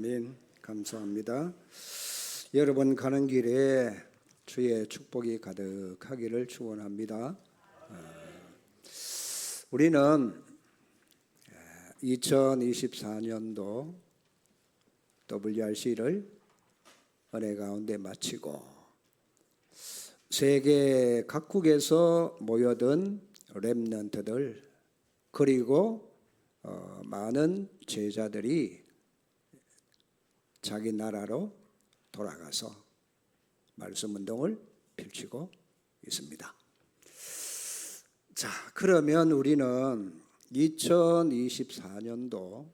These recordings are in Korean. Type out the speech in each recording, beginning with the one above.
아멘. 감사합니다. 여러분 가는 길에 주의 축복이 가득하기를 축원합니다. 우리는 2024년도 WRC를 은혜 가운데 마치고 세계 각국에서 모여든 렘넌트들 그리고 많은 제자들이 자기 나라로 돌아가서 말씀 운동을 펼치고 있습니다. 자, 그러면 우리는 2024년도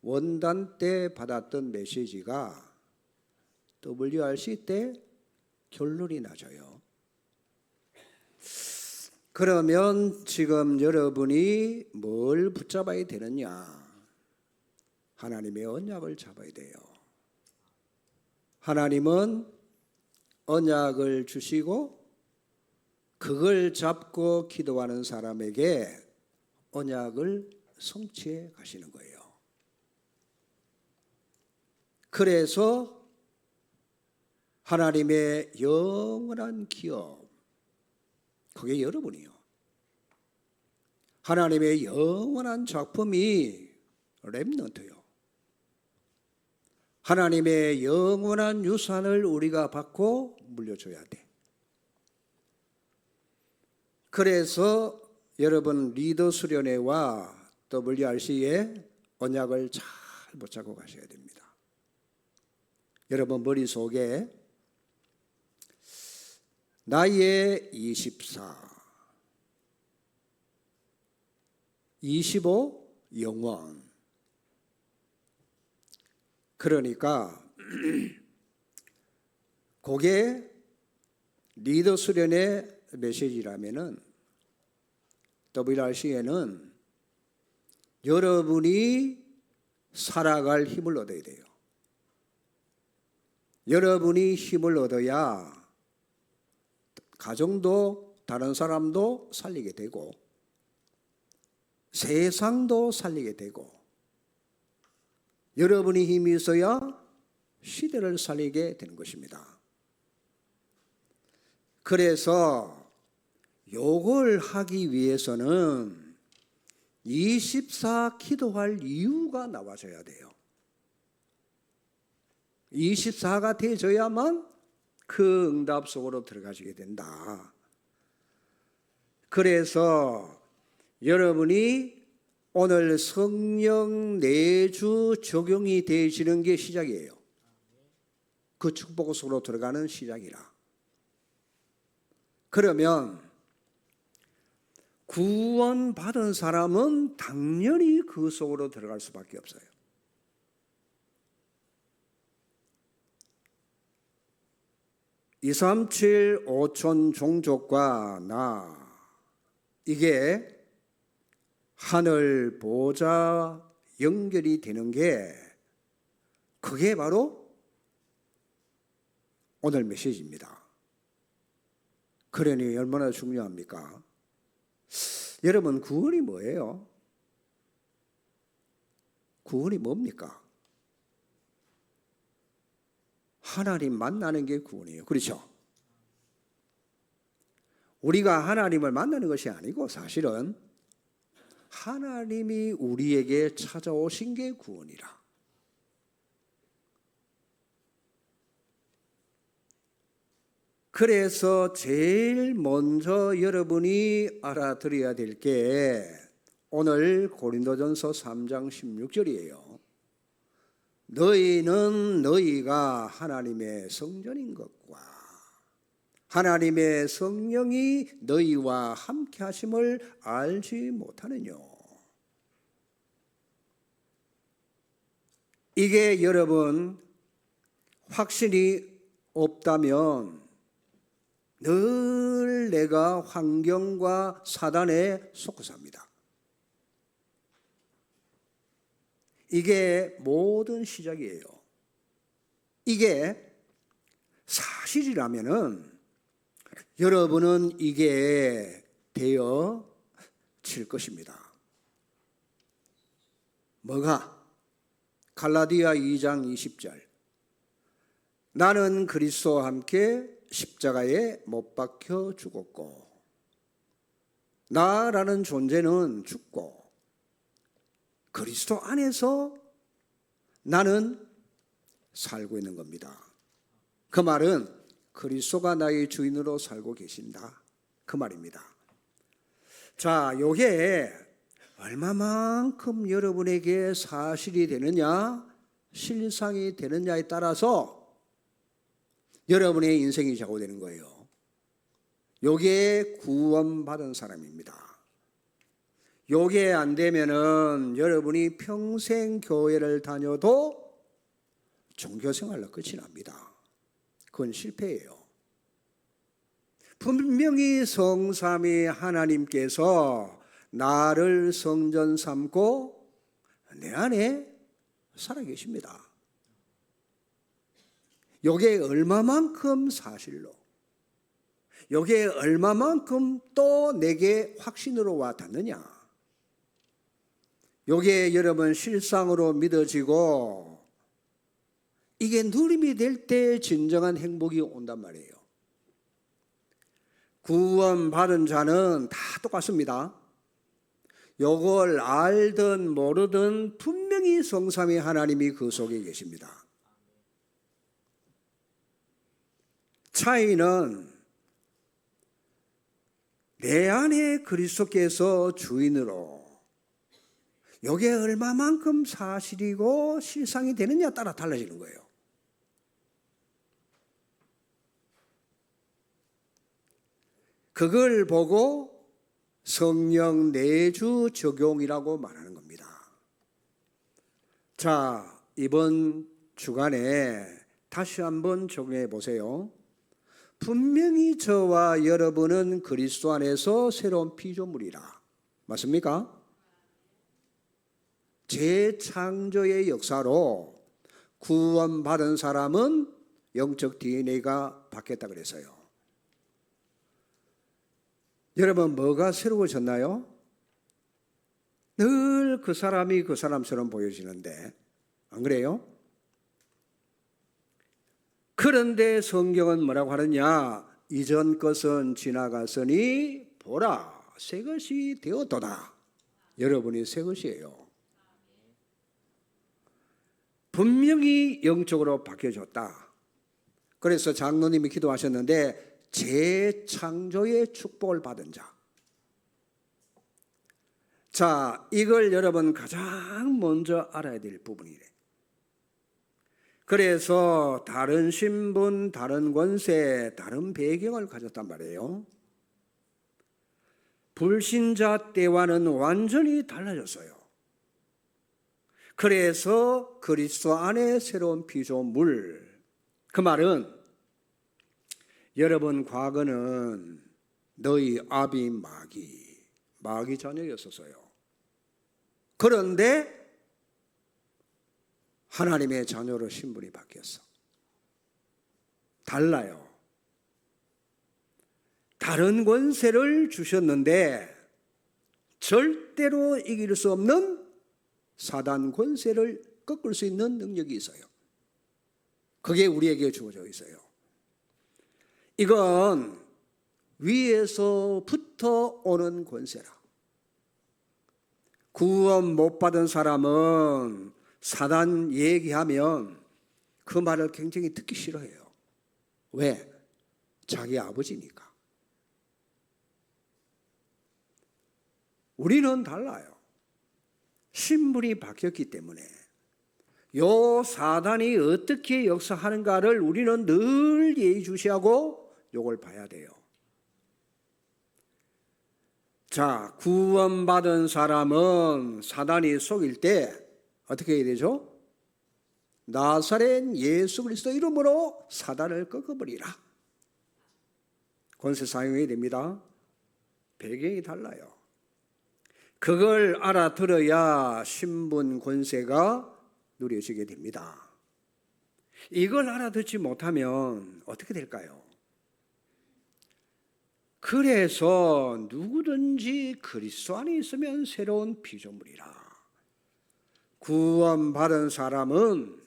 원단 때 받았던 메시지가 WRC 때 결론이 나져요. 그러면 지금 여러분이 뭘 붙잡아야 되느냐? 하나님의 언약을 잡아야 돼요. 하나님은 언약을 주시고 그걸 잡고 기도하는 사람에게 언약을 성취해 가시는 거예요. 그래서 하나님의 영원한 기업, 그게 여러분이요. 하나님의 영원한 작품이 렘넌트요. 하나님의 영원한 유산을 우리가 받고 물려줘야 돼. 그래서 여러분 리더 수련회와 WRC의 언약을 잘 붙잡고 가셔야 됩니다. 여러분 머릿속에 나의 24, 25 영원. 그러니까 그게 리더 수련의 메시지라면은 WRC에는 여러분이 살아갈 힘을 얻어야 돼요. 여러분이 힘을 얻어야 가정도 다른 사람도 살리게 되고 세상도 살리게 되고 여러분이 힘이 있어야 시대를 살리게 되는 것입니다. 그래서 요걸 하기 위해서는 24 기도할 이유가 나와줘야 돼요. 24가 되어야만 그 응답 속으로 들어가시게 된다. 그래서 여러분이 오늘 성령 내주 적용이 되시는 게 시작이에요. 그 축복 속으로 들어가는 시작이라. 그러면 구원받은 사람은 당연히 그 속으로 들어갈 수밖에 없어요. (237) 5천 종족과 나, 이게 하늘 보좌 연결이 되는 게 그게 바로 오늘 메시지입니다. 그러니 얼마나 중요합니까? 여러분 구원이 뭐예요? 구원이 뭡니까? 하나님 만나는 게 구원이에요. 그렇죠? 우리가 하나님을 만나는 것이 아니고 사실은 하나님이 우리에게 찾아오신 게 구원이라. 그래서 제일 먼저 여러분이 알아들어야 될 게 오늘 고린도전서 3장 16절이에요. 너희는 너희가 하나님의 성전인 것과 하나님의 성령이 너희와 함께 하심을 알지 못하느냐. 이게 여러분 확신이 없다면 늘 내가 환경과 사단에 속고 삽니다. 이게 모든 시작이에요. 이게 사실이라면은 여러분은 이게 되어질 것입니다. 뭐가? 갈라디아 2장 20절. 나는 그리스도와 함께 십자가에 못 박혀 죽었고 나라는 존재는 죽고 그리스도 안에서 나는 살고 있는 겁니다. 그 말은 그리스도가 나의 주인으로 살고 계신다, 그 말입니다. 자, 요게 얼마만큼 여러분에게 사실이 되느냐, 실상이 되느냐에 따라서 여러분의 인생이 좌우되는 거예요. 요게 구원받은 사람입니다. 요게 안 되면은 여러분이 평생 교회를 다녀도 종교생활로 끝이 납니다. 그건 실패예요. 분명히 성삼위 하나님께서 나를 성전 삼고 내 안에 살아계십니다. 요게 얼마만큼 사실로, 요게 얼마만큼 또 내게 확신으로 와 닿느냐, 요게 여러분 실상으로 믿어지고 이게 누림이 될 때 진정한 행복이 온단 말이에요. 구원받은 자는 다 똑같습니다. 요걸 알든 모르든 분명히 성삼위 하나님이 그 속에 계십니다. 차이는 내 안에 그리스도께서 주인으로 이게 얼마만큼 사실이고 실상이 되느냐에 따라 달라지는 거예요. 그걸 보고 성령 내주 적용이라고 말하는 겁니다. 자, 이번 주간에 다시 한번 적용해 보세요. 분명히 저와 여러분은 그리스도 안에서 새로운 피조물이라. 맞습니까? 재창조의 역사로 구원받은 사람은 영적 DNA가 바뀌었다 그래서요. 여러분, 뭐가 새로워졌나요? 늘 그 사람이 그 사람처럼 보여지는데 안 그래요? 그런데 성경은 뭐라고 하느냐? 이전 것은 지나갔으니 보라, 새 것이 되었도다. 여러분이 새 것이에요. 분명히 영적으로 바뀌어졌다. 그래서 장로님이 기도하셨는데 재창조의 축복을 받은 자. 자, 이걸 여러분 가장 먼저 알아야 될 부분이래. 그래서 다른 신분, 다른 권세, 다른 배경을 가졌단 말이에요. 불신자 때와는 완전히 달라졌어요. 그래서 그리스도 안에 새로운 피조물. 그 말은 여러분 과거는 너희 아비 마귀 자녀였었어요. 그런데 하나님의 자녀로 신분이 바뀌었어. 달라요. 다른 권세를 주셨는데 절대로 이길 수 없는 사단 권세를 꺾을 수 있는 능력이 있어요. 그게 우리에게 주어져 있어요. 이건 위에서부터 오는 권세라. 구원 못 받은 사람은 사단 얘기하면 그 말을 굉장히 듣기 싫어해요. 왜? 자기 아버지니까. 우리는 달라요. 신분이 바뀌었기 때문에 요 사단이 어떻게 역사하는가를 우리는 늘 예의주시하고 요걸 봐야 돼요. 자, 구원받은 사람은 사단이 속일 때 어떻게 해야 되죠? 나사렛 예수 그리스도 이름으로 사단을 꺾어버리라. 권세 사용해야 됩니다. 배경이 달라요. 그걸 알아들어야 신분 권세가 누려지게 됩니다. 이걸 알아듣지 못하면 어떻게 될까요? 그래서 누구든지 그리스도 안에 있으면 새로운 피조물이라. 구원받은 사람은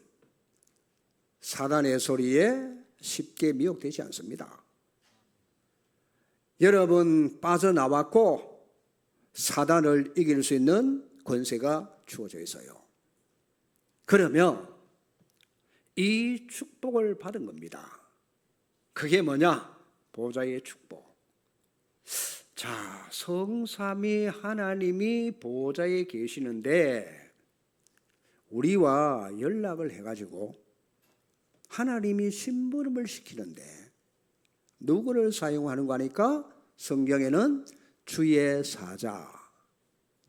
사단의 소리에 쉽게 미혹되지 않습니다. 여러분 빠져나왔고 사단을 이길 수 있는 권세가 주어져 있어요. 그러면 이 축복을 받은 겁니다. 그게 뭐냐? 보좌의 축복. 자, 성삼위 하나님이 보좌에 계시는데 우리와 연락을 해가지고 하나님이 심부름을 시키는데 누구를 사용하는 거 하니까 성경에는 주의 사자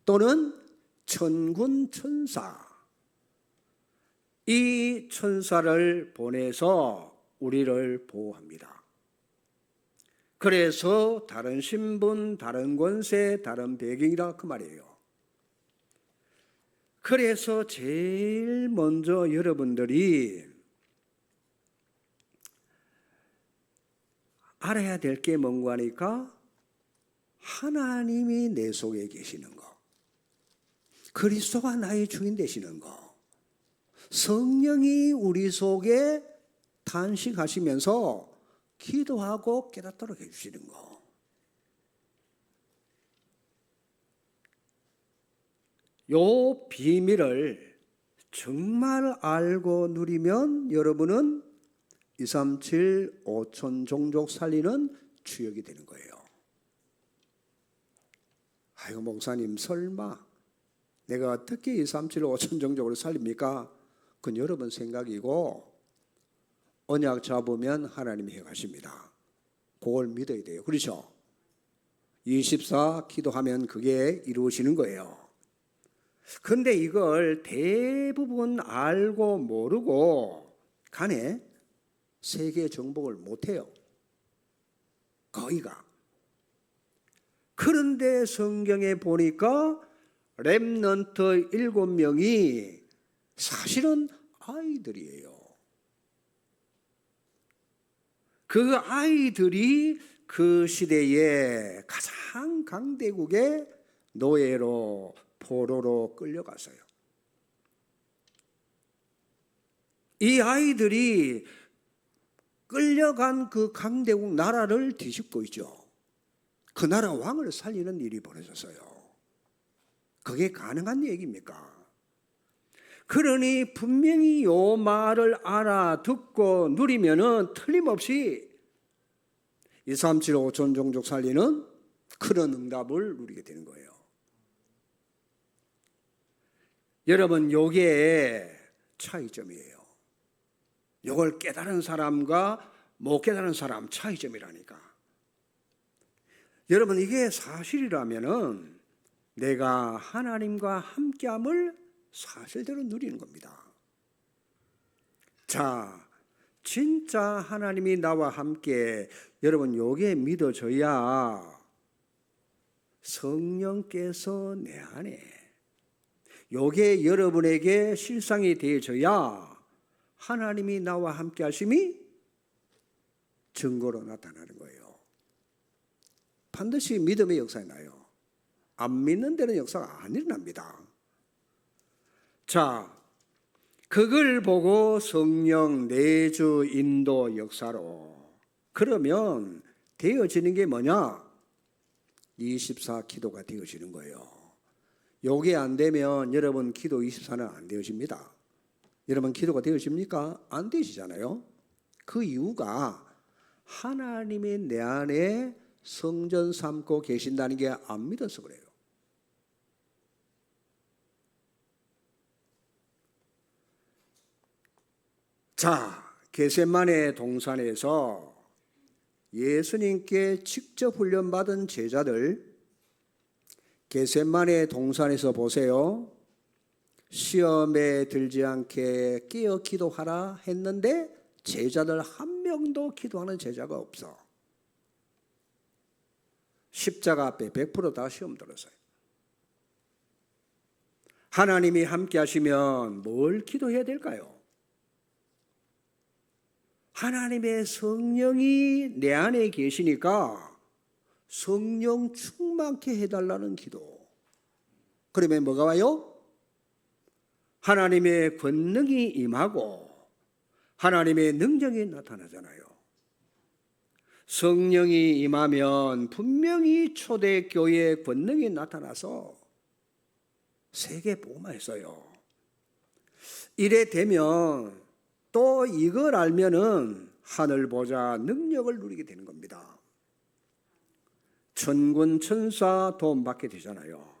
또는 천군 천사, 이 천사를 보내서 우리를 보호합니다. 그래서 다른 신분, 다른 권세, 다른 배경이라 그 말이에요. 그래서 제일 먼저 여러분들이 알아야 될 게 뭔가 하니까 하나님이 내 속에 계시는 거, 그리스도가 나의 주인 되시는 거, 성령이 우리 속에 탄식하시면서 기도하고 깨닫도록 해주시는 거. 요 비밀을 정말 알고 누리면 여러분은 237 5천 종족 살리는 주역이 되는 거예요. 아이고 목사님 설마 내가 어떻게 237 5천 종족을 살립니까? 그건 여러분 생각이고 언약 잡으면 하나님이 해가십니다. 그걸 믿어야 돼요. 그렇죠? 24 기도하면 그게 이루어지는 거예요. 근데 이걸 대부분 알고 모르고 간에 세계 정복을 못해요. 거의가. 그런데 성경에 보니까 렘넌트 7명이 사실은 아이들이에요. 그 아이들이 그 시대에 가장 강대국의 노예로 포로로 끌려갔어요. 이 아이들이 끌려간 그 강대국 나라를 뒤집고 있죠. 그 나라 왕을 살리는 일이 벌어졌어요. 그게 가능한 얘기입니까? 그러니 분명히 요 말을 알아듣고 누리면은 틀림없이 237 5천 종족 살리는 그런 응답을 누리게 되는 거예요. 여러분 요게 차이점이에요. 요걸 깨달은 사람과 못 깨달은 사람 차이점이라니까. 여러분 이게 사실이라면은 내가 하나님과 함께함을 사실대로 누리는 겁니다. 자, 진짜 하나님이 나와 함께, 여러분 요게 믿어져야 성령께서 내 안에, 요게 여러분에게 실상이 되어져야 하나님이 나와 함께 하심이 증거로 나타나는 거예요. 반드시 믿음의 역사가 나요. 안 믿는 데는 역사가 안 일어납니다. 자, 그걸 보고 성령 내주 인도 역사로 그러면 되어지는 게 뭐냐? 24 기도가 되어지는 거예요. 요게 안 되면 여러분 기도 24는 안 되어집니다. 여러분 기도가 되어집니까? 안 되시잖아요. 그 이유가 하나님이 내 안에 성전 삼고 계신다는 게 안 믿어서 그래요. 자, 겟세마네 동산에서 예수님께 직접 훈련받은 제자들, 겟세마네 동산에서 보세요. 시험에 들지 않게 깨어 기도하라 했는데 제자들 한 명도 기도하는 제자가 없어. 십자가 앞에 100% 다 시험 들었어요. 하나님이 함께 하시면 뭘 기도해야 될까요? 하나님의 성령이 내 안에 계시니까 성령 충만케 해달라는 기도. 그러면 뭐가 와요? 하나님의 권능이 임하고 하나님의 능력이 나타나잖아요. 성령이 임하면 분명히 초대교회의 권능이 나타나서 세계 복음화했어요. 이래 되면 또 이걸 알면은 하늘 보좌 능력을 누리게 되는 겁니다. 천군 천사 도움 받게 되잖아요.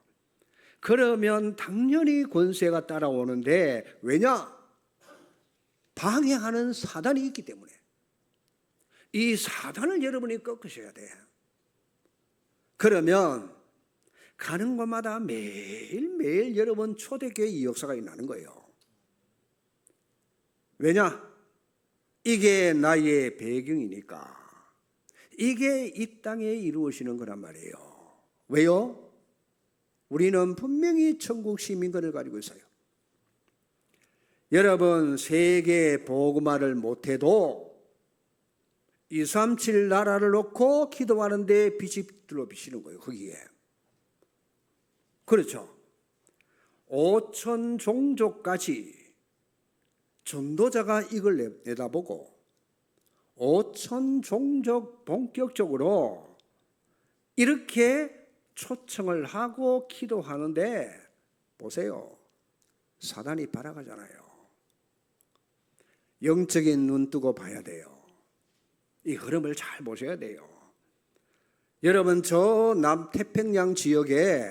그러면 당연히 권세가 따라오는데 왜냐? 방해하는 사단이 있기 때문에. 이 사단을 여러분이 꺾으셔야 돼. 그러면 가는 곳마다 매일매일 여러분 초대교회의 역사가 나는 거예요. 왜냐? 이게 나의 배경이니까. 이게 이 땅에 이루어지는 거란 말이에요. 왜요? 우리는 분명히 천국 시민권을 가지고 있어요. 여러분 세계 복음화를 못해도 237 나라를 놓고 기도하는데 빛이 들어 비치는 거예요. 거기에. 그렇죠. 5천 종족까지 전도자가 이걸 내다보고 5천 종족 본격적으로 이렇게 초청을 하고 기도하는데 보세요. 사단이 발악하잖아요. 영적인 눈 뜨고 봐야 돼요. 이 흐름을 잘 보셔야 돼요. 여러분 저 남태평양 지역에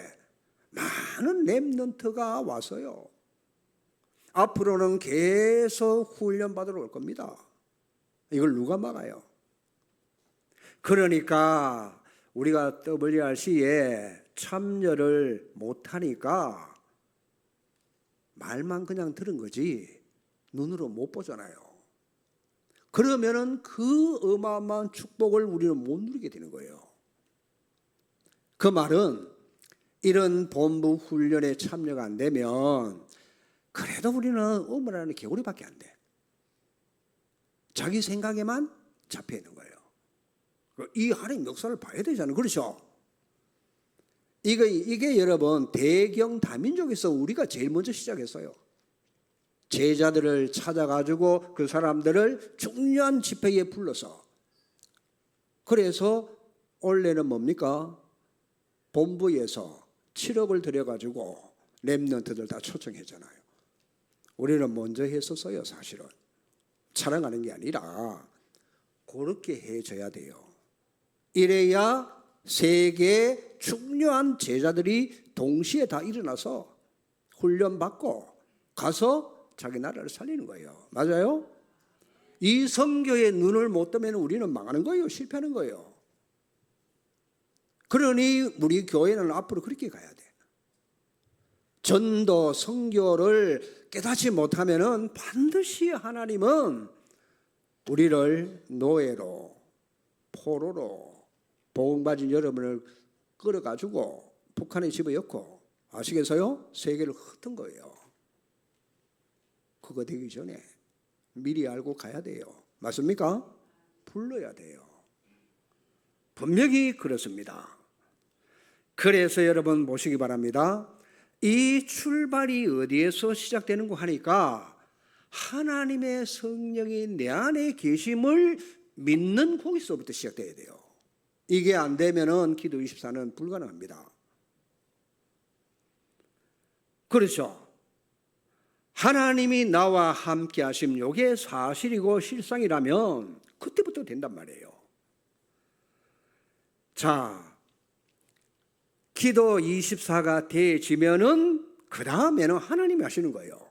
많은 렘넌트가 왔어요. 앞으로는 계속 훈련받으러 올 겁니다. 이걸 누가 막아요? 그러니까 우리가 WRC에 참여를 못하니까 말만 그냥 들은 거지 눈으로 못 보잖아요. 그러면은 그 어마어마한 축복을 우리는 못 누리게 되는 거예요. 그 말은 이런 본부 훈련에 참여가 안 되면 그래도 우리는 어머나는 개구리밖에 안 돼. 자기 생각에만 잡혀 있는 거예요. 이 하나님 역사를 봐야 되잖아요. 그렇죠? 이게 여러분 대경 다민족에서 우리가 제일 먼저 시작했어요. 제자들을 찾아가지고 그 사람들을 중요한 집회에 불러서 그래서 원래는 뭡니까? 본부에서 7억을 들여가지고 렘넌트들 다 초청했잖아요. 우리는 먼저 했었어요. 사실은 자랑하는 게 아니라 그렇게 해줘야 돼요. 이래야 세계 중요한 제자들이 동시에 다 일어나서 훈련받고 가서 자기 나라를 살리는 거예요. 맞아요? 이 선교의 눈을 못 뜨면 우리는 망하는 거예요. 실패하는 거예요. 그러니 우리 교회는 앞으로 그렇게 가야 돼. 전도, 선교를 깨닫지 못하면 반드시 하나님은 우리를 노예로, 포로로 복음 가진 여러분을 끌어가지고 북한에 집어넣고 아시겠어요? 세계를 흩은 거예요. 그거 되기 전에 미리 알고 가야 돼요. 맞습니까? 불러야 돼요. 분명히 그렇습니다. 그래서 여러분 보시기 바랍니다. 이 출발이 어디에서 시작되는 거 하니까 하나님의 성령이 내 안에 계심을 믿는 거기서부터 시작돼야 돼요. 이게 안 되면은 기도 24는 불가능합니다. 그렇죠. 하나님이 나와 함께 하심 이게 사실이고 실상이라면 그때부터 된단 말이에요. 자, 기도 24가 되어지면은 그 다음에는 하나님이 하시는 거예요.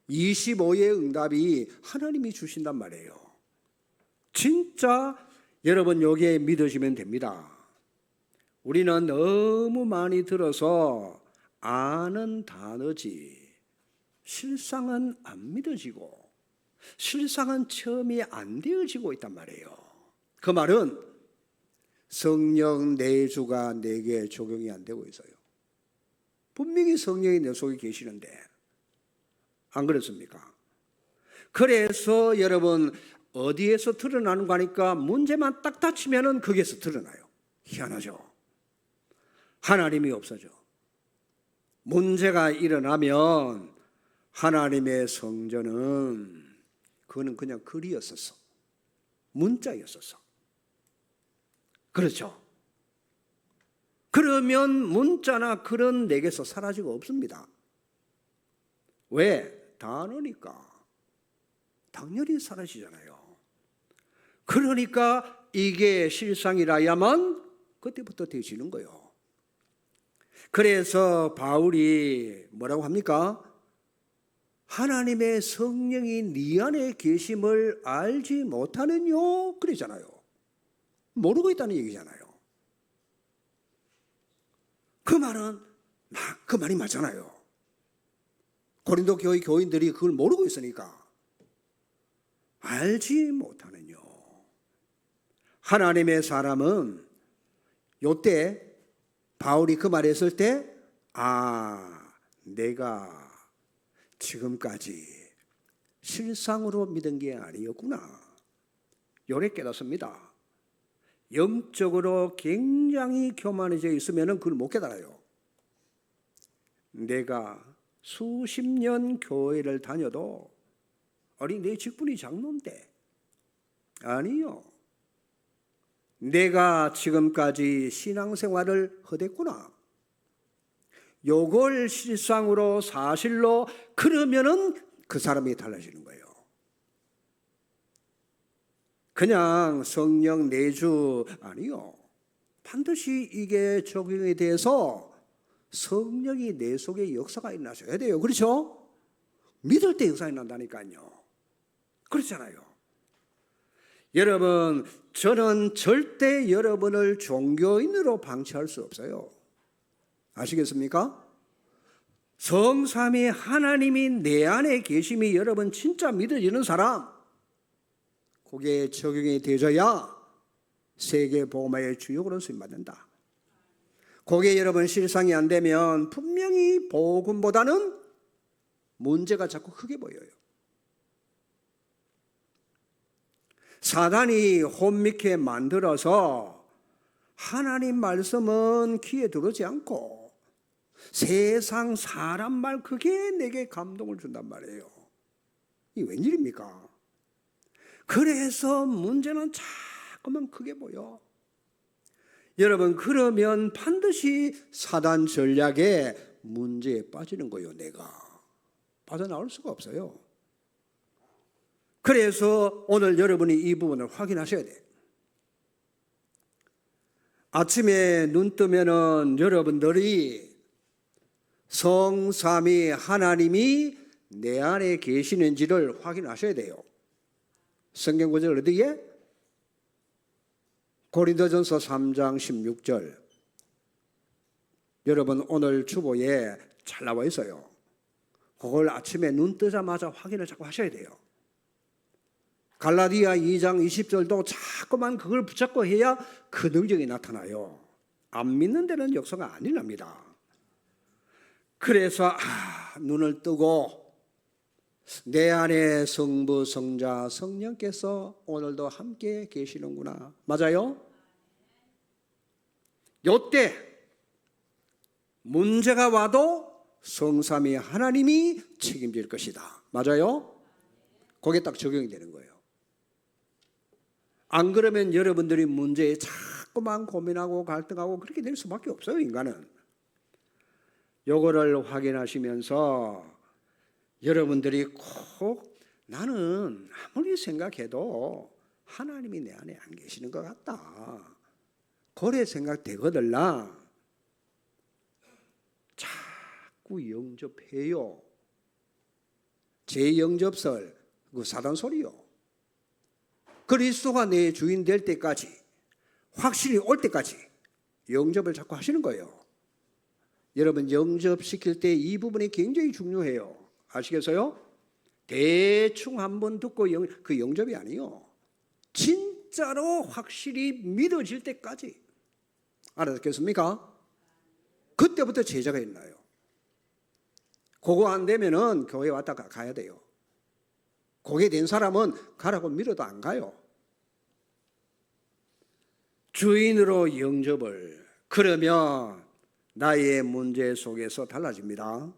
25의 응답이 하나님이 주신단 말이에요. 진짜 여러분 여기에 믿으시면 됩니다. 우리는 너무 많이 들어서 아는 단어지 실상은 안 믿어지고 실상은 체험이 안 되어지고 있단 말이에요. 그 말은 성령 내주가 내게 적용이 안 되고 있어요. 분명히 성령이 내 속에 계시는데 안 그렇습니까? 그래서 여러분 어디에서 드러나는 거 하니까 문제만 딱 닥치면은 거기에서 드러나요. 희한하죠. 하나님이 없어져. 문제가 일어나면 하나님의 성전은 그거는 그냥 글이었었어. 문자였었어. 그렇죠? 그러면 문자나 글은 내게서 사라지고 없습니다. 왜? 단어니까. 당연히 사라지잖아요. 그러니까 이게 실상이라야만 그때부터 되어지는 거예요. 그래서 바울이 뭐라고 합니까? 하나님의 성령이 네 안에 계심을 알지 못하느뇨? 그러잖아요. 모르고 있다는 얘기잖아요. 그 말은 그 말이 맞잖아요. 고린도 교회 교인들이 그걸 모르고 있으니까 알지 못하느뇨. 하나님의 사람은 요때 바울이 그 말했을 때 내가 지금까지 실상으로 믿은 게 아니었구나. 요래 깨닫습니다. 영적으로 굉장히 교만해져 있으면 그걸 못 깨달아요. 내가 수십 년 교회를 다녀도 아니 내 직분이 장로인데 아니요. 내가 지금까지 신앙생활을 허댔구나. 요걸 실상으로 사실로 그러면은 그 사람이 달라지는 거예요. 그냥 성령 내주 아니요. 반드시 이게 적용이 돼서 성령이 내 속에 역사가 일어나셔야 돼요. 그렇죠? 믿을 때 역사가 일어난다니까요. 그렇잖아요. 여러분, 저는 절대 여러분을 종교인으로 방치할 수 없어요. 아시겠습니까? 성삼위 하나님이 내 안에 계심이 여러분 진짜 믿어지는 사람, 그게 적용이 되어야 세계복음화의 주역으로 쓰임받는다. 그게 여러분 실상이 안 되면 분명히 복음보다는 문제가 자꾸 크게 보여요. 사단이 혼미케 만들어서 하나님 말씀은 귀에 들어오지 않고 세상 사람 말 그게 내게 감동을 준단 말이에요. 이게 웬일입니까? 그래서 문제는 자꾸만 크게 보여. 여러분, 그러면 반드시 사단 전략에 문제에 빠지는 거예요. 내가 빠져나올 수가 없어요. 그래서 오늘 여러분이 이 부분을 확인하셔야 돼요. 아침에 눈 뜨면은 여러분들이 성삼위 하나님이 내 안에 계시는지를 확인하셔야 돼요. 성경 구절 어디에? 고린도전서 3장 16절. 여러분 오늘 주보에 잘 나와 있어요. 그걸 아침에 눈 뜨자마자 확인을 자꾸 하셔야 돼요. 갈라디아 2장 20절도 자꾸만 그걸 붙잡고 해야 그 능력이 나타나요. 안 믿는 데는 역사가 안 일어납니다. 그래서 눈을 뜨고 내 안에 성부, 성자, 성령께서 오늘도 함께 계시는구나. 맞아요? 요때 문제가 와도 성삼위 하나님이 책임질 것이다. 맞아요? 그게 딱 적용이 되는 거예요. 안 그러면 여러분들이 문제에 자꾸만 고민하고 갈등하고 그렇게 될 수밖에 없어요. 인간은. 요거를 확인하시면서 여러분들이 꼭 나는 아무리 생각해도 하나님이 내 안에 안 계시는 것 같다. 그래 생각되거들라 자꾸 영접해요. 제 영접설 그 사단 소리요. 그리스도가 내 주인 될 때까지 확실히 올 때까지 영접을 자꾸 하시는 거예요. 여러분 영접시킬 때 이 부분이 굉장히 중요해요. 아시겠어요? 대충 한번 듣고 그 영접이 아니요. 진짜로 확실히 믿어질 때까지. 알아듣겠습니까? 그때부터 제자가 일어나요. 그거 안 되면은 교회 왔다 가야 돼요. 그게 된 사람은 가라고 밀어도 안 가요. 주인으로 영접을. 그러면 나의 문제 속에서 달라집니다.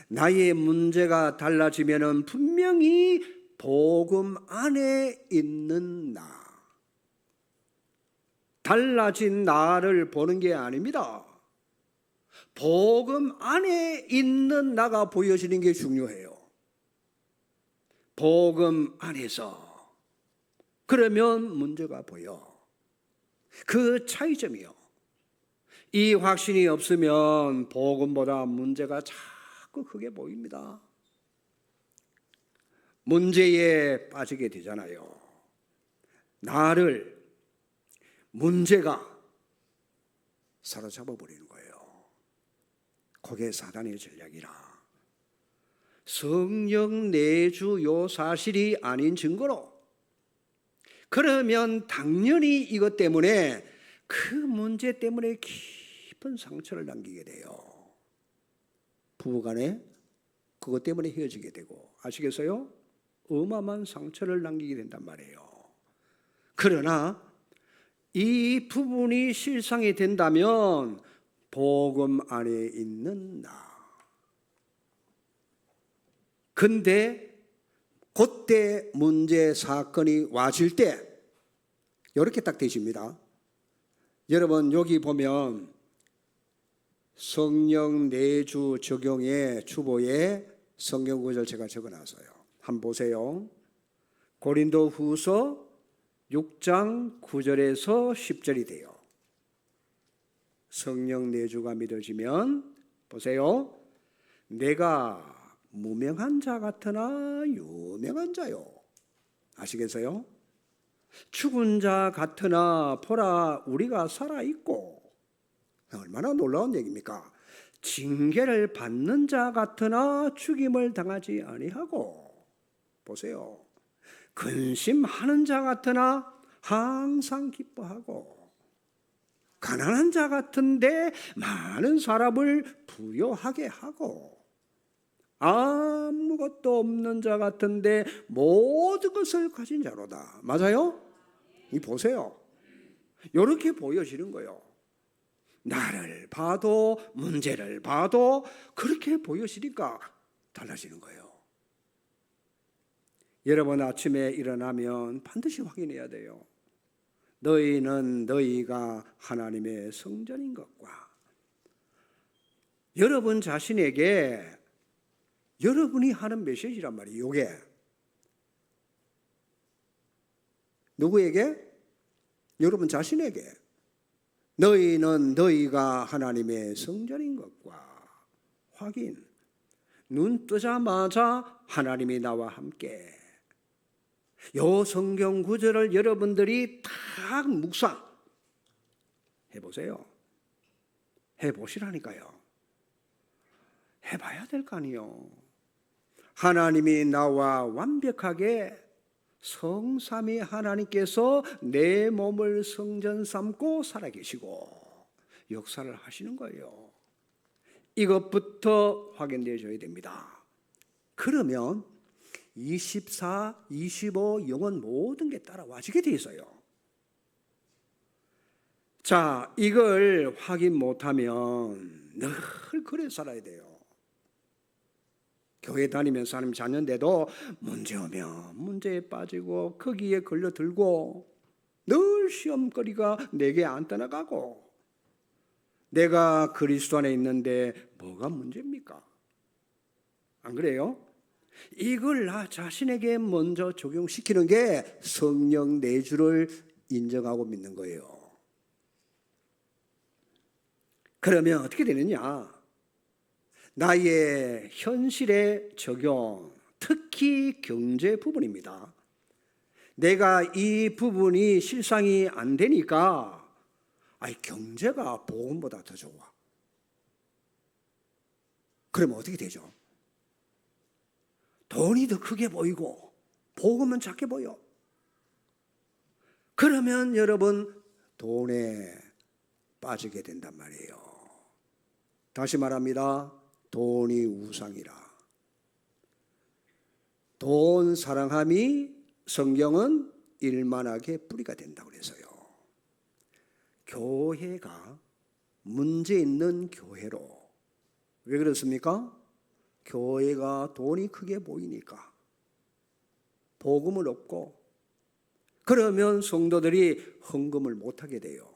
나의 문제가 달라지면은 분명히 복음 안에 있는 나, 달라진 나를 보는 게 아닙니다. 복음 안에 있는 나가 보여지는 게 중요해요. 복음 안에서. 그러면 문제가 보여. 그 차이점이요. 이 확신이 없으면 복음보다 문제가 자꾸 크게 보입니다. 문제에 빠지게 되잖아요. 나를 문제가 사로잡아 버리는 거예요. 그게 사단의 전략이라. 성령 내주 요 사실이 아닌 증거로, 그러면 당연히 이것 때문에 그 문제 때문에 깊은 상처를 남기게 돼요. 부부간에 그것 때문에 헤어지게 되고, 아시겠어요? 어마어마한 상처를 남기게 된단 말이에요. 그러나 이 부분이 실상이 된다면 복음 안에 있는 나. 근데 그때 문제 사건이 와질 때 이렇게 딱 되십니다. 여러분 여기 보면 성령 내주 적용의 주보에 성경 구절 제가 적어놨어요. 한번 보세요. 고린도 후서 6장 9절에서 10절이 돼요. 성령 내주가 믿어지면 보세요. 내가 무명한 자 같으나 유명한 자요. 아시겠어요? 죽은 자 같으나 보라 우리가 살아있고. 얼마나 놀라운 얘기입니까? 징계를 받는 자 같으나 죽임을 당하지 아니하고. 보세요. 근심하는 자 같으나 항상 기뻐하고, 가난한 자 같은데 많은 사람을 부요하게 하고, 아무것도 없는 자 같은데 모든 것을 가진 자로다. 맞아요? 이 보세요. 이렇게 보여지는 거예요. 나를 봐도 문제를 봐도 그렇게 보여지니까 달라지는 거예요. 여러분 아침에 일어나면 반드시 확인해야 돼요. 너희는 너희가 하나님의 성전인 것과, 여러분 자신에게 여러분이 하는 메시지란 말이에요. 이게 누구에게? 여러분 자신에게. 너희는 너희가 하나님의 성전인 것과 확인. 눈 뜨자마자 하나님이 나와 함께. 요 성경 구절을 여러분들이 딱 묵상 해보세요. 해보시라니까요. 해봐야 될 거 아니에요. 하나님이 나와 완벽하게 성삼위 하나님께서 내 몸을 성전 삼고 살아계시고 역사를 하시는 거예요. 이것부터 확인되어져야 됩니다. 그러면 24, 25, 영원 모든 게 따라와지게 돼 있어요. 자, 이걸 확인 못하면 늘 그래 살아야 돼요. 교회 다니면서 하나님 자녀인데도 문제 오면 문제에 빠지고 거기에 걸려들고 늘 시험거리가 내게 안 떠나가고, 내가 그리스도 안에 있는데 뭐가 문제입니까? 안 그래요? 이걸 나 자신에게 먼저 적용시키는 게 성령 내주를 인정하고 믿는 거예요. 그러면 어떻게 되느냐? 나의 현실의 적용, 특히 경제 부분입니다. 내가 이 부분이 실상이 안 되니까 경제가 복음보다 더 좋아. 그러면 어떻게 되죠? 돈이 더 크게 보이고 복음은 작게 보여. 그러면 여러분 돈에 빠지게 된단 말이에요. 다시 말합니다. 돈이 우상이라. 돈 사랑함이 성경은 일만하게 뿌리가 된다고 그래서요. 교회가 문제 있는 교회로. 왜 그렇습니까? 교회가 돈이 크게 보이니까 복음을 얻고, 그러면 성도들이 헌금을 못하게 돼요.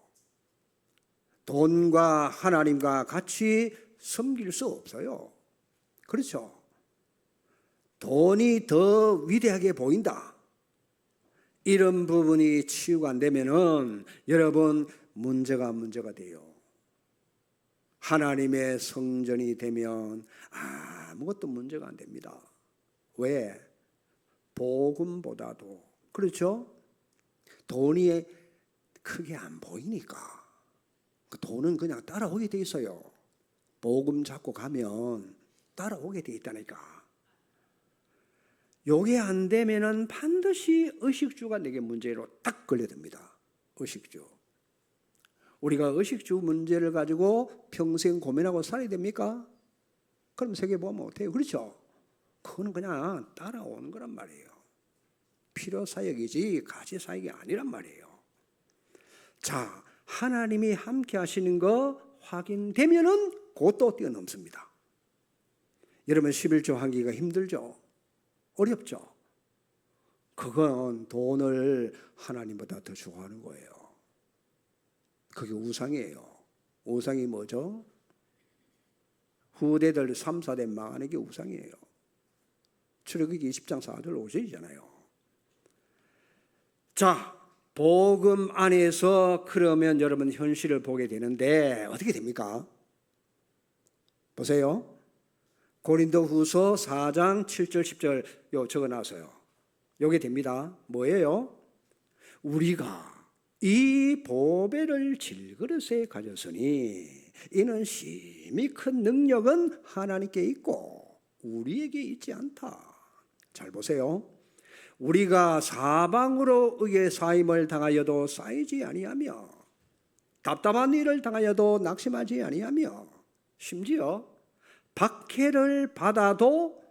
돈과 하나님과 같이 섬길 수 없어요. 그렇죠? 돈이 더 위대하게 보인다, 이런 부분이 치유가 안 되면은 여러분 문제가 돼요. 하나님의 성전이 되면 아무것도 문제가 안 됩니다. 왜? 복음보다도, 그렇죠? 돈이 크게 안 보이니까 그 돈은 그냥 따라오게 돼 있어요. 복음 잡고 가면 따라오게 돼 있다니까. 요게 안 되면은 반드시 의식주가 내게 문제로 딱 걸려듭니다. 의식주. 우리가 의식주 문제를 가지고 평생 고민하고 살아야 됩니까? 그럼 세계보험 어때요? 그렇죠? 그거는 그냥 따라오는 거란 말이에요. 필요사역이지 가치사역이 아니란 말이에요. 자, 하나님이 함께 하시는 거 확인되면은 그것도 뛰어넘습니다. 여러분 11조 하기가 힘들죠? 어렵죠? 그건 돈을 하나님보다 더 좋아하는 거예요. 그게 우상이에요. 우상이 뭐죠? 후대들 3, 4대 망하는 게 우상이에요. 출애굽기 20장 4절 5절이잖아요. 자, 복음 안에서 그러면 여러분 현실을 보게 되는데 어떻게 됩니까? 보세요. 고린도후서 4장 7절 10절 요 적어놨어요. 요게 됩니다. 뭐예요? 우리가 이 보배를 질그릇에 가졌으니 이는 심히 큰 능력은 하나님께 있고 우리에게 있지 않다. 잘 보세요. 우리가 사방으로 의의 사임을 당하여도 쌓이지 아니하며 답답한 일을 당하여도 낙심하지 아니하며 심지어 박해를 받아도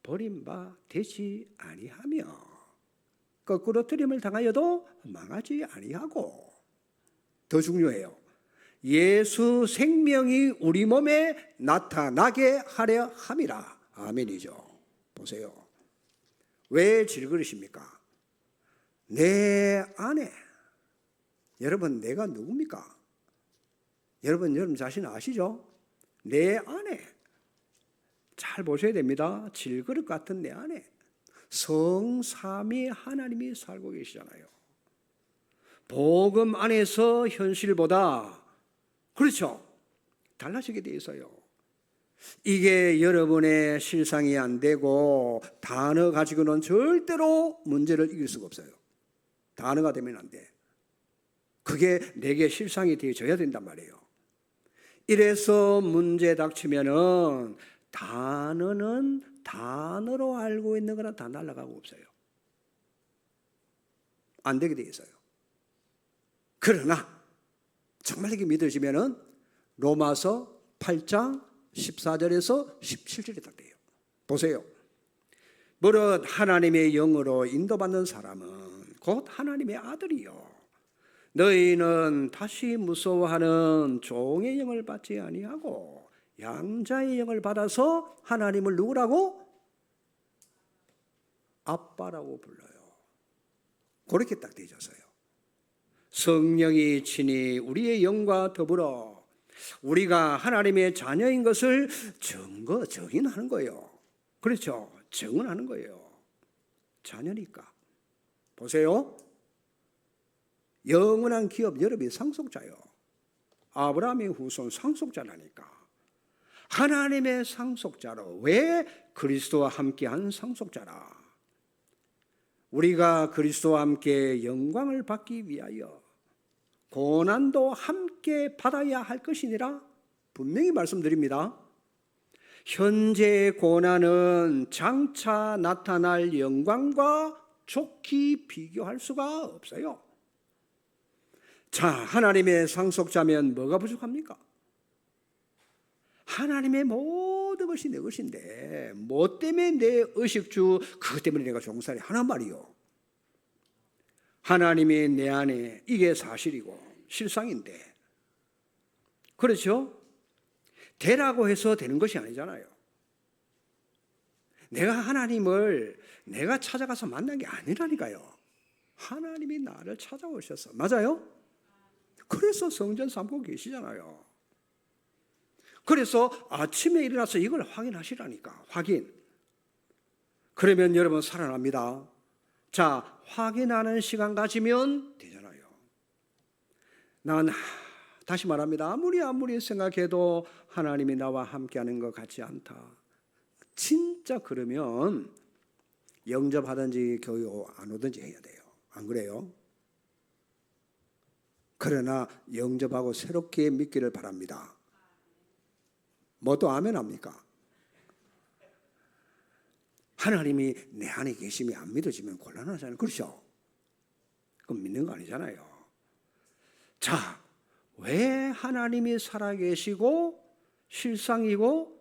버림바 되지 아니하며 거꾸로 트림을 당하여도 망하지 아니하고, 더 중요해요. 예수 생명이 우리 몸에 나타나게 하려 함이라. 아멘이죠. 보세요. 왜 질그릇입니까? 내 안에, 여러분 내가 누굽니까? 여러분 자신 아시죠? 내 안에 잘 보셔야 됩니다. 질그릇 같은 내 안에 성삼위 하나님이 살고 계시잖아요. 복음 안에서 현실보다, 그렇죠, 달라지게 돼 있어요. 이게 여러분의 실상이 안 되고 단어 가지고는 절대로 문제를 이길 수가 없어요. 단어가 되면 안 돼. 그게 내게 실상이 되어져야 된단 말이에요. 이래서 문제 닥치면은 단어는 단어로 알고 있는 거랑 다 날아가고 없어요. 안 되게 돼 있어요. 그러나 정말 이게 믿어지면은 로마서 8장 14절에서 17절에 딱 돼요. 보세요. 무릇 하나님의 영으로 인도받는 사람은 곧 하나님의 아들이요. 너희는 다시 무서워하는 종의 영을 받지 아니하고 양자의 영을 받아서 하나님을 누구라고? 아빠라고 불러요. 그렇게 딱 되어졌어요. 성령이 친히 우리의 영과 더불어 우리가 하나님의 자녀인 것을 증인하는 거예요. 그렇죠? 증언하는 거예요. 자녀니까. 보세요. 영원한 기업 여러분이 상속자요. 아브라함의 후손 상속자라니까. 하나님의 상속자로. 왜? 그리스도와 함께한 상속자라. 우리가 그리스도와 함께 영광을 받기 위하여 고난도 함께 받아야 할 것이니라 분명히 말씀드립니다. 현재 고난은 장차 나타날 영광과 좋게 비교할 수가 없어요. 자, 하나님의 상속자면 뭐가 부족합니까? 하나님의 모든 것이 내 것인데 뭐 때문에 내 의식주 그것 때문에 내가 종살이 하란 말이요. 하나님이 내 안에, 이게 사실이고 실상인데, 그렇죠? 되라고 해서 되는 것이 아니잖아요. 내가 하나님을 내가 찾아가서 만난 게 아니라니까요. 하나님이 나를 찾아오셨어. 맞아요? 그래서 성전 삼고 계시잖아요. 그래서 아침에 일어나서 이걸 확인하시라니까. 확인. 그러면 여러분 살아납니다. 자, 확인하는 시간 가지면 되잖아요. 난 다시 말합니다. 아무리 생각해도 하나님이 나와 함께하는 것 같지 않다. 진짜 그러면 영접하든지 교회 안 오든지 해야 돼요. 안 그래요? 그러나 영접하고 새롭게 믿기를 바랍니다. 뭐 또 아멘 합니까? 하나님이 내 안에 계심이 안 믿어지면 곤란하잖아요. 그렇죠? 그럼 믿는 거 아니잖아요. 자, 왜 하나님이 살아계시고 실상이고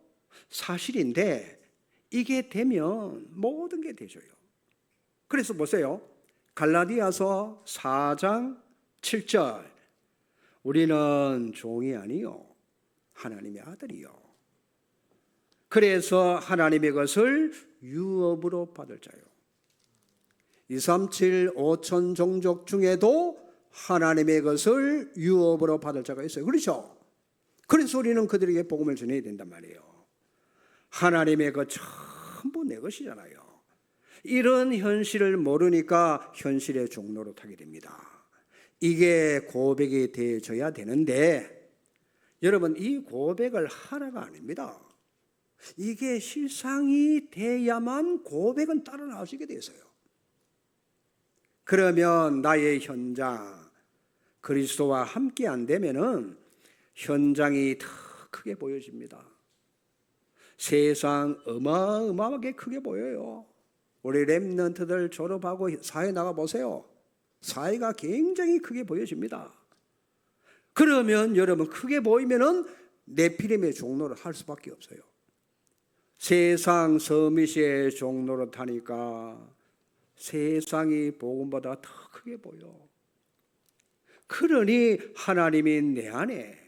사실인데 이게 되면 모든 게 되져요. 그래서 보세요. 갈라디아서 4장 7절. 우리는 종이 아니요 하나님의 아들이요. 그래서 하나님의 것을 유업으로 받을 자요. 237 5천 종족 중에도 하나님의 것을 유업으로 받을 자가 있어요. 그렇죠? 그래서 우리는 그들에게 복음을 전해야 된단 말이에요. 하나님의 것 전부 내 것이잖아요. 이런 현실을 모르니까 현실의 종로로 타게 됩니다. 이게 고백이 되어져야 되는데 여러분 이 고백을 하나가 아닙니다. 이게 실상이 돼야만 고백은 따라 나오시게 돼 있어요. 그러면 나의 현장 그리스도와 함께 안 되면은 현장이 더 크게 보여집니다. 세상 어마어마하게 크게 보여요. 우리 렘넌트들 졸업하고 사회 나가 보세요. 사회가 굉장히 크게 보여집니다. 그러면 여러분 크게 보이면은 네피림의 종로를 할 수밖에 없어요. 세상 서밋의 종로로 타니까 세상이 복음보다 더 크게 보여. 그러니 하나님이 내 안에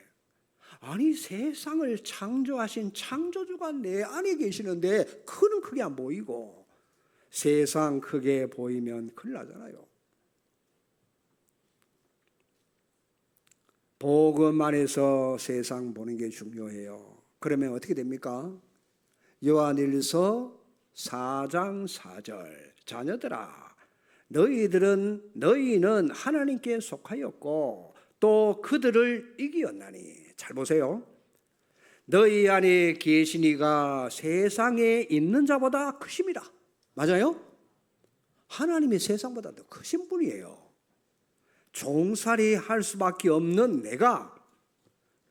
아니 세상을 창조하신 창조주가 내 안에 계시는데 그는 크게 안 보이고 세상 크게 보이면 큰일 나잖아요. 복음 안에서 세상 보는 게 중요해요. 그러면 어떻게 됩니까? 요한일서 4장 4절. 자녀들아 너희는 하나님께 속하였고 또 그들을 이기었나니. 잘 보세요. 너희 안에 계신 이가 세상에 있는 자보다 크심이라. 맞아요? 하나님이 세상보다 더 크신 분이에요. 종살이 할 수밖에 없는 내가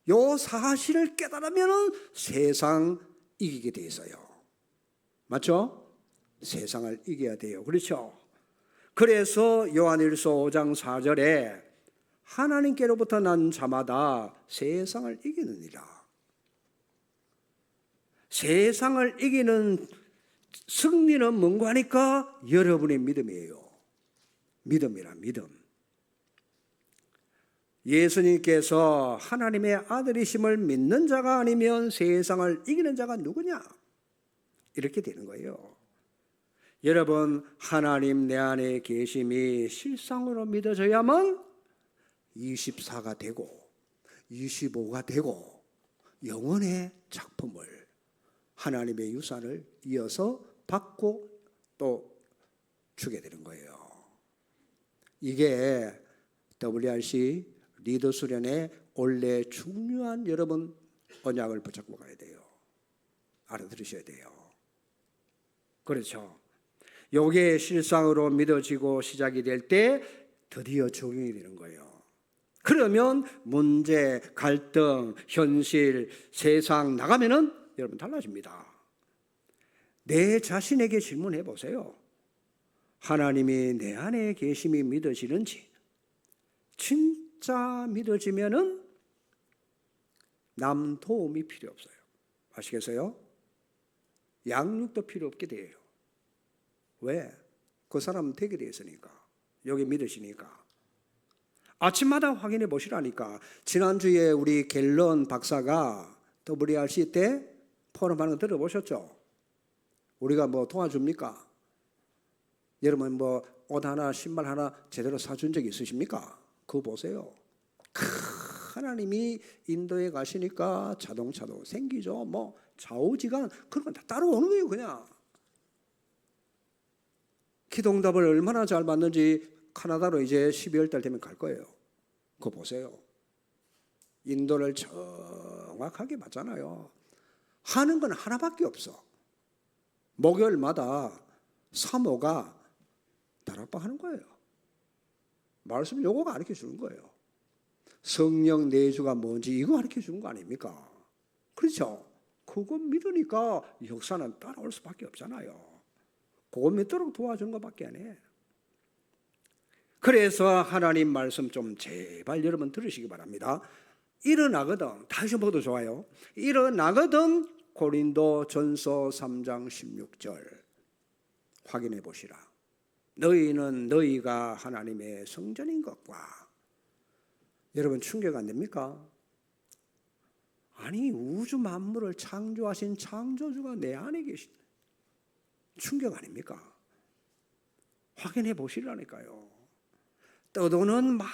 요 사실을 깨달으면 세상 이기게 돼 있어요. 맞죠? 세상을 이겨야 돼요. 그렇죠? 그래서 요한일서 5장 4절에 하나님께로부터 난 자마다 세상을 이기느니라. 세상을 이기는 승리는 뭔가 하니까 여러분의 믿음이에요. 믿음이라 믿음. 예수님께서 하나님의 아들이심을 믿는 자가 아니면 세상을 이기는 자가 누구냐? 이렇게 되는 거예요. 여러분 하나님 내 안에 계심이 실상으로 믿어져야만 24가 되고 25가 되고 영원의 작품을 하나님의 유산을 이어서 받고 또 주게 되는 거예요. 이게 WRC 리더 수련의 원래 중요한 여러분 언약을 붙잡고 가야 돼요. 알아들으셔야 돼요. 그렇죠. 요게 실상으로 믿어지고 시작이 될 때 드디어 적용이 되는 거예요. 그러면 문제, 갈등, 현실, 세상 나가면은 여러분 달라집니다. 내 자신에게 질문해 보세요. 하나님이 내 안에 계심이 믿어지는지. 진짜 믿어지면은 남 도움이 필요 없어요. 아시겠어요? 양육도 필요 없게 돼요. 왜? 그 사람은 되게 돼 있으니까. 여기 믿으시니까. 아침마다 확인해 보시라니까. 지난주에 우리 갤런 박사가 WRC 때 포럼하는 거 들어보셨죠? 우리가 뭐 도와줍니까? 여러분 뭐 옷 하나 신발 하나 제대로 사준 적 있으십니까? 그거 보세요. 하나님이 인도에 가시니까 자동차도 생기죠. 뭐 좌우지간 그런 건 다 따라오는 거예요. 그냥 기도응답을 얼마나 잘 받는지 캐나다로 이제 12월 달 되면 갈 거예요. 그거 보세요. 인도를 정확하게 받잖아요. 하는 건 하나밖에 없어. 목요일마다 사모가 다락방 하는 거예요. 말씀 요거가 가르쳐 주는 거예요. 성령 내주가 뭔지 이거 가르쳐 주는 거 아닙니까? 그렇죠? 그거 믿으니까 역사는 따라올 수밖에 없잖아요. 그거 믿도록 도와주는 것밖에 안 해. 그래서 하나님 말씀 좀 제발 여러분 들으시기 바랍니다. 일어나거든, 다시 보도 좋아요. 일어나거든 고린도 전서 3장 16절 확인해 보시라. 너희는 너희가 하나님의 성전인 것과. 여러분 충격 안 됩니까? 아니 우주 만물을 창조하신 창조주가 내 안에 계신, 충격 아닙니까? 확인해 보시라니까요. 떠도는 막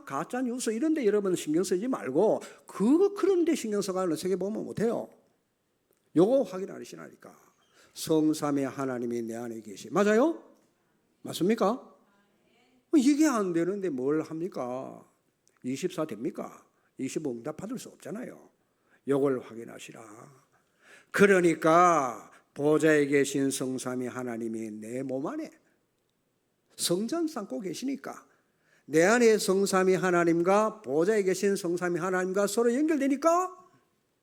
가짜 뉴스 이런 데 여러분 신경 쓰지 말고 그런 데 신경 써가지고 세계 보면 못해요. 요거 확인하시라니까. 성삼의 하나님이 내 안에 계시. 맞아요? 맞습니까? 이게 안 되는데 뭘 합니까? 24 됩니까? 25 응답 받을 수 없잖아요. 요걸 확인하시라. 그러니까 보좌에 계신 성삼위 하나님이 내 몸 안에 성전 삼고 계시니까 내 안에 성삼위 하나님과 보좌에 계신 성삼위 하나님과 서로 연결되니까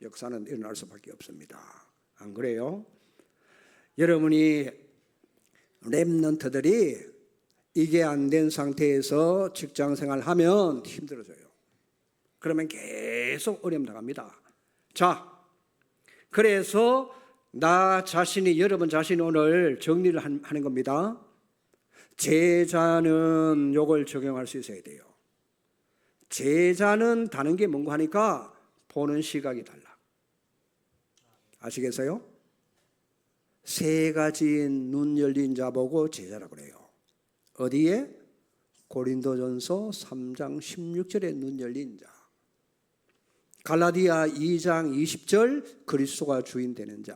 역사는 일어날 수밖에 없습니다. 안 그래요? 여러분이 렘넌트들이 이게 안 된 상태에서 직장생활 하면 힘들어져요. 그러면 계속 어려움 당합니다. 자, 그래서 나 자신이, 여러분 자신이 오늘 정리를 하는 겁니다. 제자는 요걸 적용할 수 있어야 돼요. 제자는 다른 게 뭔가 하니까 보는 시각이 달라. 아시겠어요? 세 가지 눈 열린 자 보고 제자라고 그래요. 어디에? 고린도전서 3장 16절에 눈 열린 자. 갈라디아 2장 20절 그리스도가 주인 되는 자.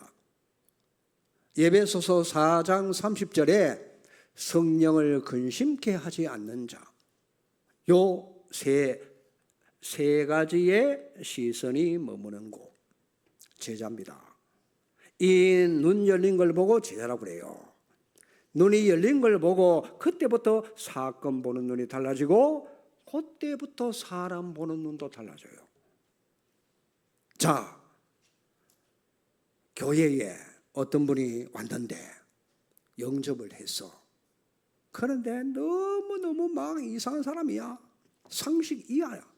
에베소서 4장 30절에 성령을 근심케 하지 않는 자. 요 세 가지의 시선이 머무는 곳. 제자입니다. 이 눈 열린 걸 보고 제자라고 그래요. 눈이 열린 걸 보고 그때부터 사건 보는 눈이 달라지고 그때부터 사람 보는 눈도 달라져요. 자, 교회에 어떤 분이 왔는데 영접을 했어. 그런데 너무너무 막 이상한 사람이야. 상식 이하야.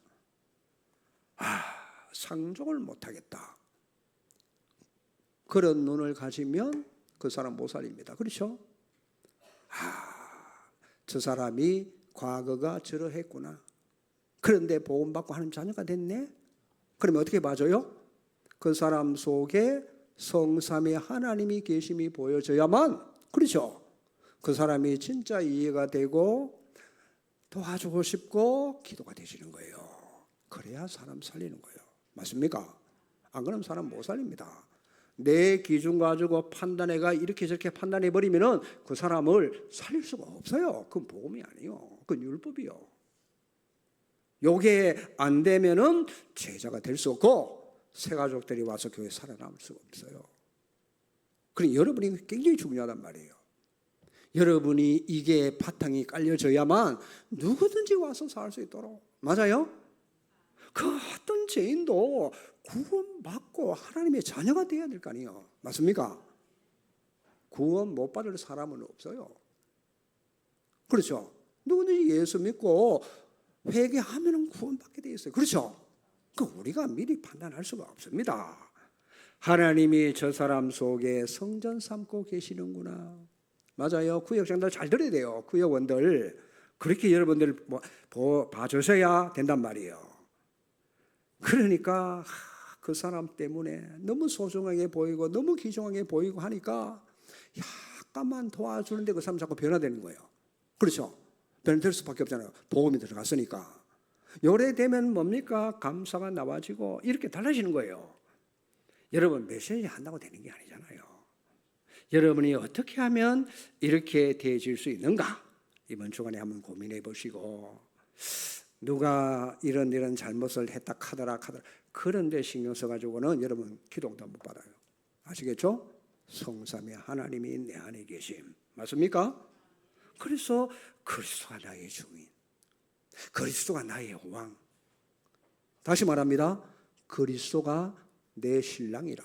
상종을 못하겠다. 그런 눈을 가지면 그 사람 못 살립니다. 그렇죠? 저 사람이 과거가 저러했구나. 그런데 복음받고 하는 자녀가 됐네. 그러면 어떻게 봐줘요? 그 사람 속에 성삼위 하나님이 계심이 보여져야만, 그렇죠? 그 사람이 진짜 이해가 되고 도와주고 싶고 기도가 되시는 거예요. 그래야 사람 살리는 거예요. 맞습니까? 안 그러면 사람 못 살립니다. 내 기준 가지고 판단해가 이렇게 저렇게 판단해 버리면은 그 사람을 살릴 수가 없어요. 그건 복음이 아니에요. 그건 율법이요. 요게 안 되면은 제자가 될 수 없고 새 가족들이 와서 교회에 살아남을 수가 없어요. 그러니 여러분이 굉장히 중요하단 말이에요. 여러분이 이게 바탕이 깔려져야만 누구든지 와서 살 수 있도록. 맞아요? 그 어떤 죄인도 구원받고 하나님의 자녀가 되어야 될 거 아니에요. 맞습니까? 구원 못 받을 사람은 없어요. 그렇죠? 누구든지 예수 믿고 회개하면 구원받게 되어 있어요. 그렇죠? 우리가 미리 판단할 수가 없습니다. 하나님이 저 사람 속에 성전 삼고 계시는구나. 맞아요. 구역장들 잘 들어야 돼요. 구역원들. 그렇게 여러분들 봐주셔야 된단 말이에요. 그러니까 그 사람 때문에 너무 소중하게 보이고 너무 귀중하게 보이고 하니까 약간만 도와주는데 그 사람 자꾸 변화되는 거예요. 그렇죠? 변화될 수밖에 없잖아요. 복음이 들어갔으니까. 요래되면 뭡니까? 감사가 나와지고 이렇게 달라지는 거예요. 여러분 메시지 한다고 되는 게 아니잖아요. 여러분이 어떻게 하면 이렇게 되어질 수 있는가? 이번 주간에 한번 고민해 보시고, 누가 이런 잘못을 했다 하더라 그런데 신경 써가지고는 여러분 기도도 못 받아요. 아시겠죠? 성삼위 하나님이 내 안에 계심. 맞습니까? 그래서 그리스도가 나의 주인, 그리스도가 나의 왕. 다시 말합니다. 그리스도가 내 신랑이라.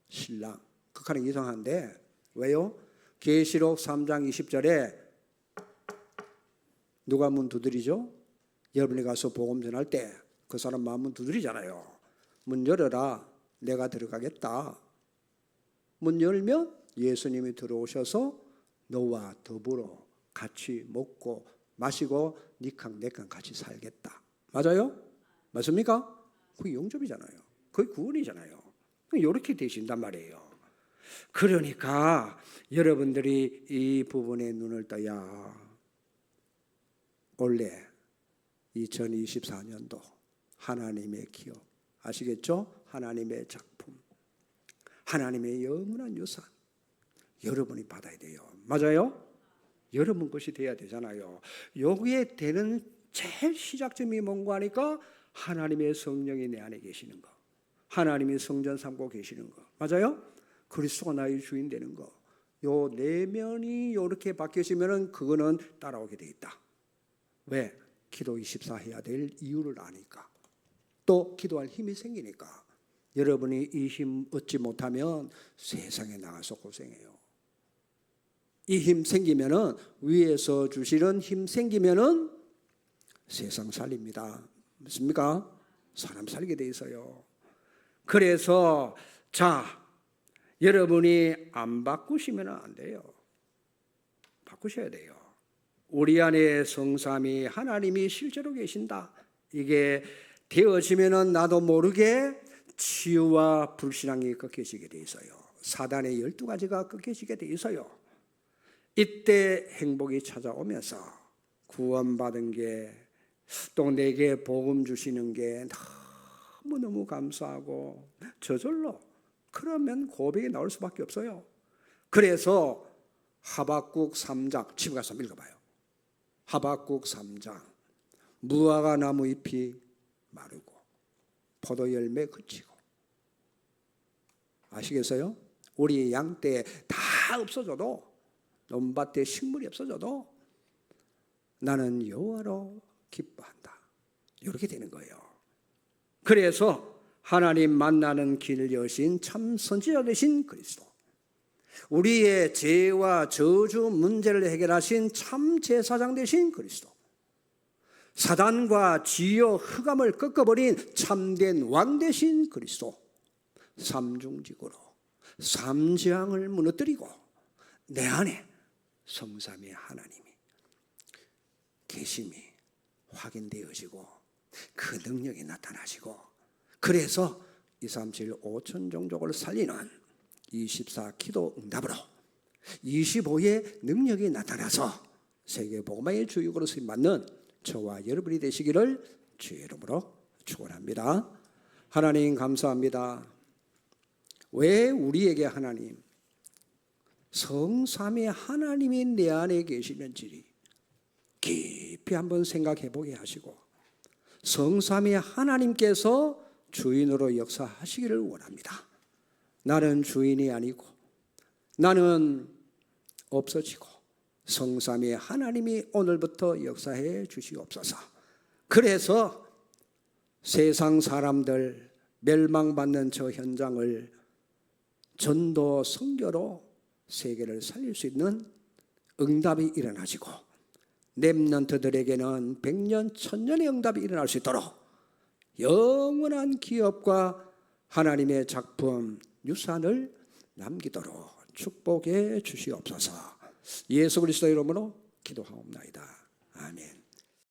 신랑. 극한은 이상한데 왜요? 계시록 3장 20절에 누가 문 두드리죠? 여러분이 가서 복음 전할 때 그 사람 마음 문 두드리잖아요. 문 열어라, 내가 들어가겠다. 문 열면 예수님이 들어오셔서 너와 더불어 같이 먹고 마시고 니캉 내캉 같이 살겠다. 맞아요? 맞습니까? 그게 영접이잖아요. 그게 구원이잖아요. 이렇게 되신단 말이에요. 그러니까 여러분들이 이 부분에 눈을 떠야 올해 2024년도 하나님의 기업, 아시겠죠? 하나님의 작품, 하나님의 영원한 유산 여러분이 받아야 돼요. 맞아요? 여러분 것이 돼야 되잖아요. 여기에 되는 제일 시작점이 뭔가 하니까 하나님의 성령이 내 안에 계시는 거, 하나님이 성전 삼고 계시는 거. 맞아요? 그리스도가 나의 주인 되는 거. 요 내면이 이렇게 바뀌어지면은 그거는 따라오게 돼 있다. 왜? 기도 24 해야 될 이유를 아니까. 또 기도할 힘이 생기니까. 여러분이 이 힘 얻지 못하면 세상에 나가서 고생해요. 이 힘 생기면은, 위에서 주시는 힘 생기면은 세상 살립니다. 맞습니까? 사람 살게 돼 있어요. 그래서 여러분이 안 바꾸시면 안 돼요. 바꾸셔야 돼요. 우리 안에 성삼위 하나님이 실제로 계신다. 이게 되어지면은 나도 모르게 치유와 불신앙이 꺾여지게 돼 있어요. 사단의 12가지가 꺾여지게 돼 있어요. 이때 행복이 찾아오면서 구원받은 게, 또 내게 복음 주시는 게 너무너무 감사하고 저절로, 그러면 고백이 나올 수밖에 없어요. 그래서 하박국 3장, 집에 가서 읽어봐요. 하박국 3장, 무화과 나무 잎이 마르고 포도 열매 그치고. 아시겠어요? 우리 양떼 다 없어져도, 논밭에 식물이 없어져도 나는 여호와로 기뻐한다. 이렇게 되는 거예요. 그래서 하나님 만나는 길 여신, 참 선지자 되신 그리스도, 우리의 죄와 저주 문제를 해결하신 참 제사장 되신 그리스도, 사단과 지옥 흑암을 꺾어버린 참된 왕 되신 그리스도, 삼중직으로 삼재앙을 무너뜨리고 내 안에 성삼위 하나님이 계심이 확인되어지고 그 능력이 나타나시고, 그래서 237 5천 종족을 살리는 24 기도 응답으로 25의 능력이 나타나서 세계 복음화의 주역으로 쓰임받는 저와 여러분이 되시기를 주의 이름으로 축원합니다. 하나님 감사합니다. 왜 우리에게 하나님, 성삼위 하나님이 내 안에 계시는지 깊이 한번 생각해 보게 하시고, 성삼위 하나님께서 주인으로 역사하시기를 원합니다. 나는 주인이 아니고 나는 없어지고 성삼위 하나님이 오늘부터 역사해 주시옵소서. 그래서 세상 사람들 멸망받는 저 현장을 전도 선교로 세계를 살릴 수 있는 응답이 일어나시고, 렘넌트들에게는 100년 1000년의 응답이 일어날 수 있도록 영원한 기업과 하나님의 작품 유산을 남기도록 축복해 주시옵소서. 예수 그리스도 이름으로 기도하옵나이다. 아멘.